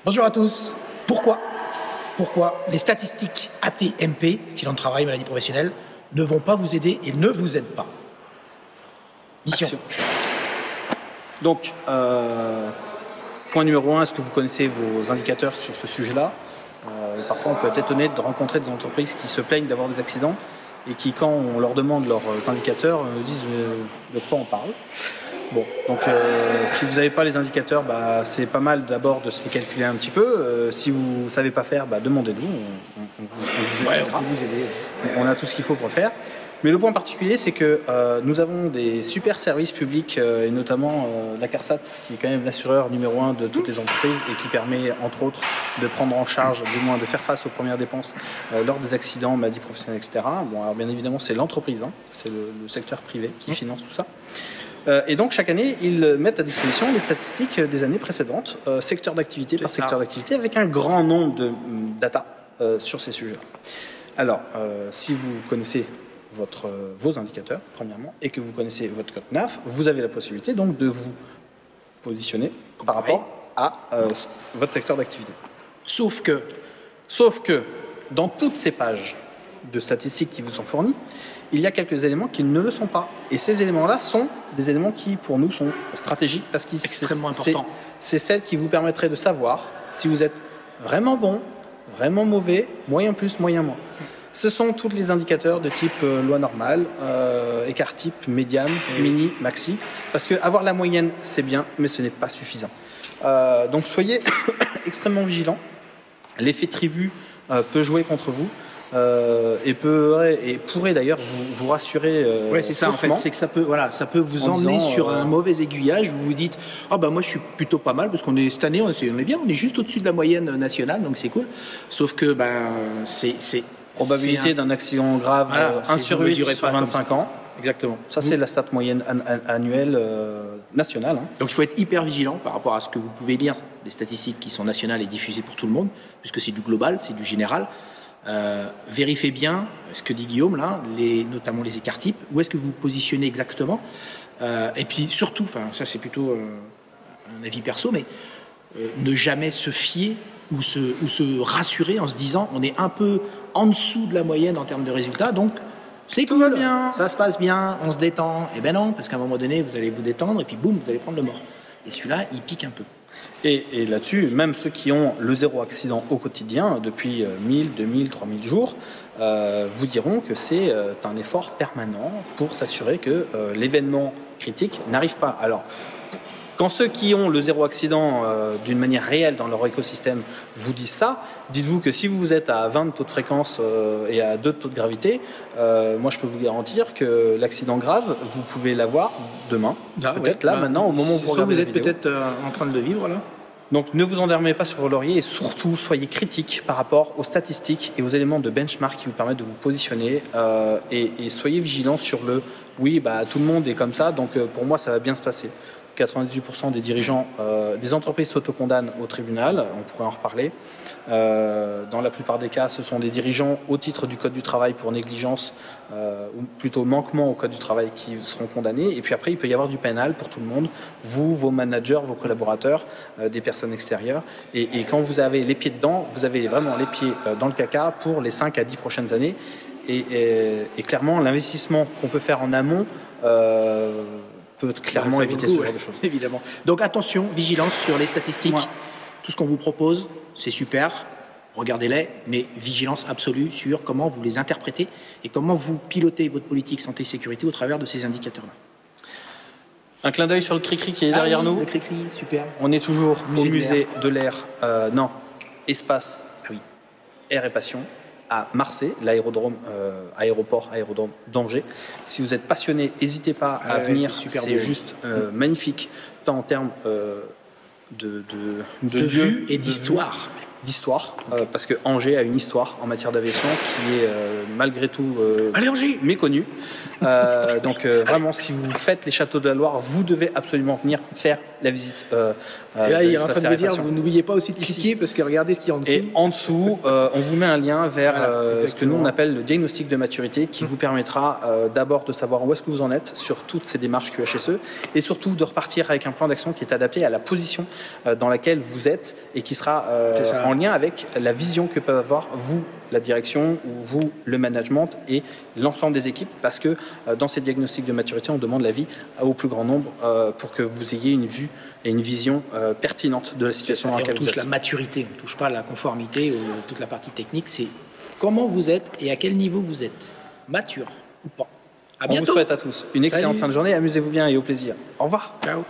Bonjour à tous. Pourquoi les statistiques AT-MP, accident de travail, maladie professionnelle, ne vont pas vous aider et ne vous aident pas? Mission. Action. Donc, point numéro 1, est-ce que vous connaissez vos indicateurs sur ce sujet-là? Parfois, on peut être étonné de rencontrer des entreprises qui se plaignent d'avoir des accidents et qui, quand on leur demande leurs indicateurs, nous disent de quoi on parle. Bon, donc si vous n'avez pas les indicateurs, c'est pas mal d'abord de se les calculer un petit peu. Si vous ne savez pas faire, demandez-nous, on vous expliquera. On peut vous aider. On a tout ce qu'il faut pour le faire. Mais le point particulier, c'est que nous avons des super services publics, et notamment la CARSAT, qui est quand même l'assureur numéro 1 de toutes les entreprises et qui permet, entre autres, de prendre en charge, du moins de faire face aux premières dépenses lors des accidents, maladies professionnelles, etc. Bon, alors bien évidemment, c'est l'entreprise, c'est le secteur privé qui finance tout ça. Et donc, chaque année, ils mettent à disposition les statistiques des années précédentes, secteur d'activité par secteur d'activité, avec un grand nombre de data sur ces sujets-là. Alors, si vous connaissez vos indicateurs, premièrement, et que vous connaissez votre code NAF, vous avez la possibilité donc de vous positionner par rapport à votre secteur d'activité. Sauf que, dans toutes ces pages de statistiques qui vous sont fournies, il y a quelques éléments qui ne le sont pas. Et ces éléments-là sont des éléments qui, pour nous, sont stratégiques parce qu'ils extrêmement important. C'est celles qui vous permettraient de savoir si vous êtes vraiment bon, vraiment mauvais, moyen plus, moyen moins. Ce sont tous les indicateurs de type loi normale, écart type, médiane, mini, maxi. Parce que avoir la moyenne, c'est bien, mais ce n'est pas suffisant. Donc soyez extrêmement vigilants. L'effet tribu peut jouer contre vous. Et pourrait d'ailleurs vous rassurer. Ouais, c'est ça en fait, c'est que ça peut vous emmener sur un mauvais aiguillage. Vous vous dites, moi je suis plutôt pas mal parce qu'on est cette année, on est bien, on est juste au-dessus de la moyenne nationale, donc c'est cool. Sauf que c'est probabilité d'un accident grave, 1 sur 8 sur 25 ans. Exactement. Ça, c'est la stat moyenne annuelle nationale. Donc il faut être hyper vigilant par rapport à ce que vous pouvez lire des statistiques qui sont nationales et diffusées pour tout le monde, puisque c'est du global, c'est du général. Vérifiez bien ce que dit Guillaume là, notamment les écarts types, où est-ce que vous vous positionnez exactement, et puis surtout, ça c'est plutôt un avis perso, mais ne jamais se fier ou se rassurer en se disant on est un peu en dessous de la moyenne en termes de résultats, donc c'est cool, tout va bien, ça se passe bien, on se détend. Eh ben non, parce qu'à un moment donné vous allez vous détendre et puis boum, vous allez prendre le mort. Et celui-là il pique un peu. Et là-dessus, même ceux qui ont le zéro accident au quotidien, depuis 1000, 2000, 3000 jours, vous diront que c'est un effort permanent pour s'assurer que l'événement critique n'arrive pas. Alors, quand ceux qui ont le zéro accident d'une manière réelle dans leur écosystème vous disent ça, dites-vous que si vous êtes à 20 de taux de fréquence et à 2 de taux de gravité, moi je peux vous garantir que l'accident grave, vous pouvez l'avoir demain, peut-être maintenant, au moment où vous regardez la vidéo. Vous êtes peut-être en train de le vivre là. Donc ne vous endormez pas sur vos lauriers et surtout soyez critiques par rapport aux statistiques et aux éléments de benchmark qui vous permettent de vous positionner et soyez vigilants sur tout le monde est comme ça, donc pour moi ça va bien se passer. 98% des dirigeants des entreprises s'autocondamnent au tribunal, on pourrait en reparler. Dans la plupart des cas, ce sont des dirigeants au titre du Code du travail pour négligence ou plutôt manquement au Code du travail qui seront condamnés. Et puis après, il peut y avoir du pénal pour tout le monde, vous, vos managers, vos collaborateurs, des personnes extérieures. Et quand vous avez les pieds dedans, vous avez vraiment les pieds dans le caca pour les 5 à 10 prochaines années. Et clairement, l'investissement qu'on peut faire en amont peut clairement éviter ce genre de choses. Évidemment. Donc attention, vigilance sur les statistiques. Tout ce qu'on vous propose, c'est super, regardez-les, mais vigilance absolue sur comment vous les interprétez et comment vous pilotez votre politique santé-sécurité au travers de ces indicateurs-là. Un clin d'œil sur le Cricri qui est derrière nous. Le Cricri, super. On est toujours au musée de l'air, espace, air et passion, à Marseille, l'aérodrome, aéroport d'Angers. Si vous êtes passionné, n'hésitez pas à venir. C'est juste magnifique, tant en termes de vue et d'histoire. d'histoire, parce que Angers a une histoire en matière d'aviation qui est malgré tout Allez, Angers méconnue. Donc vraiment, si vous faites les châteaux de la Loire, vous devez absolument venir faire la visite. Et là, il est en train de me dire, aération. vous n'oubliez pas aussi de cliquer Ici. parce que regardez ce qu'il y a en dessous. Et en dessous, on vous met un lien vers Voilà, ce que nous on appelle le diagnostic de maturité qui vous permettra d'abord de savoir où est-ce que vous en êtes sur toutes ces démarches QHSE et surtout de repartir avec un plan d'action qui est adapté à la position dans laquelle vous êtes et qui sera en lien avec la vision que peuvent avoir vous, la direction, ou vous, le management et l'ensemble des équipes, parce que dans ces diagnostics de maturité, on demande l'avis au plus grand nombre pour que vous ayez une vue et une vision pertinente de la situation dans Et laquelle on vous touche êtes. la maturité, on ne touche pas la conformité ou toute la partie technique. C'est comment vous êtes et à quel niveau vous êtes. Mature ou pas. À On vous bientôt. souhaite à tous une excellente Salut. fin de journée, amusez-vous bien et au plaisir. Au revoir. Ciao.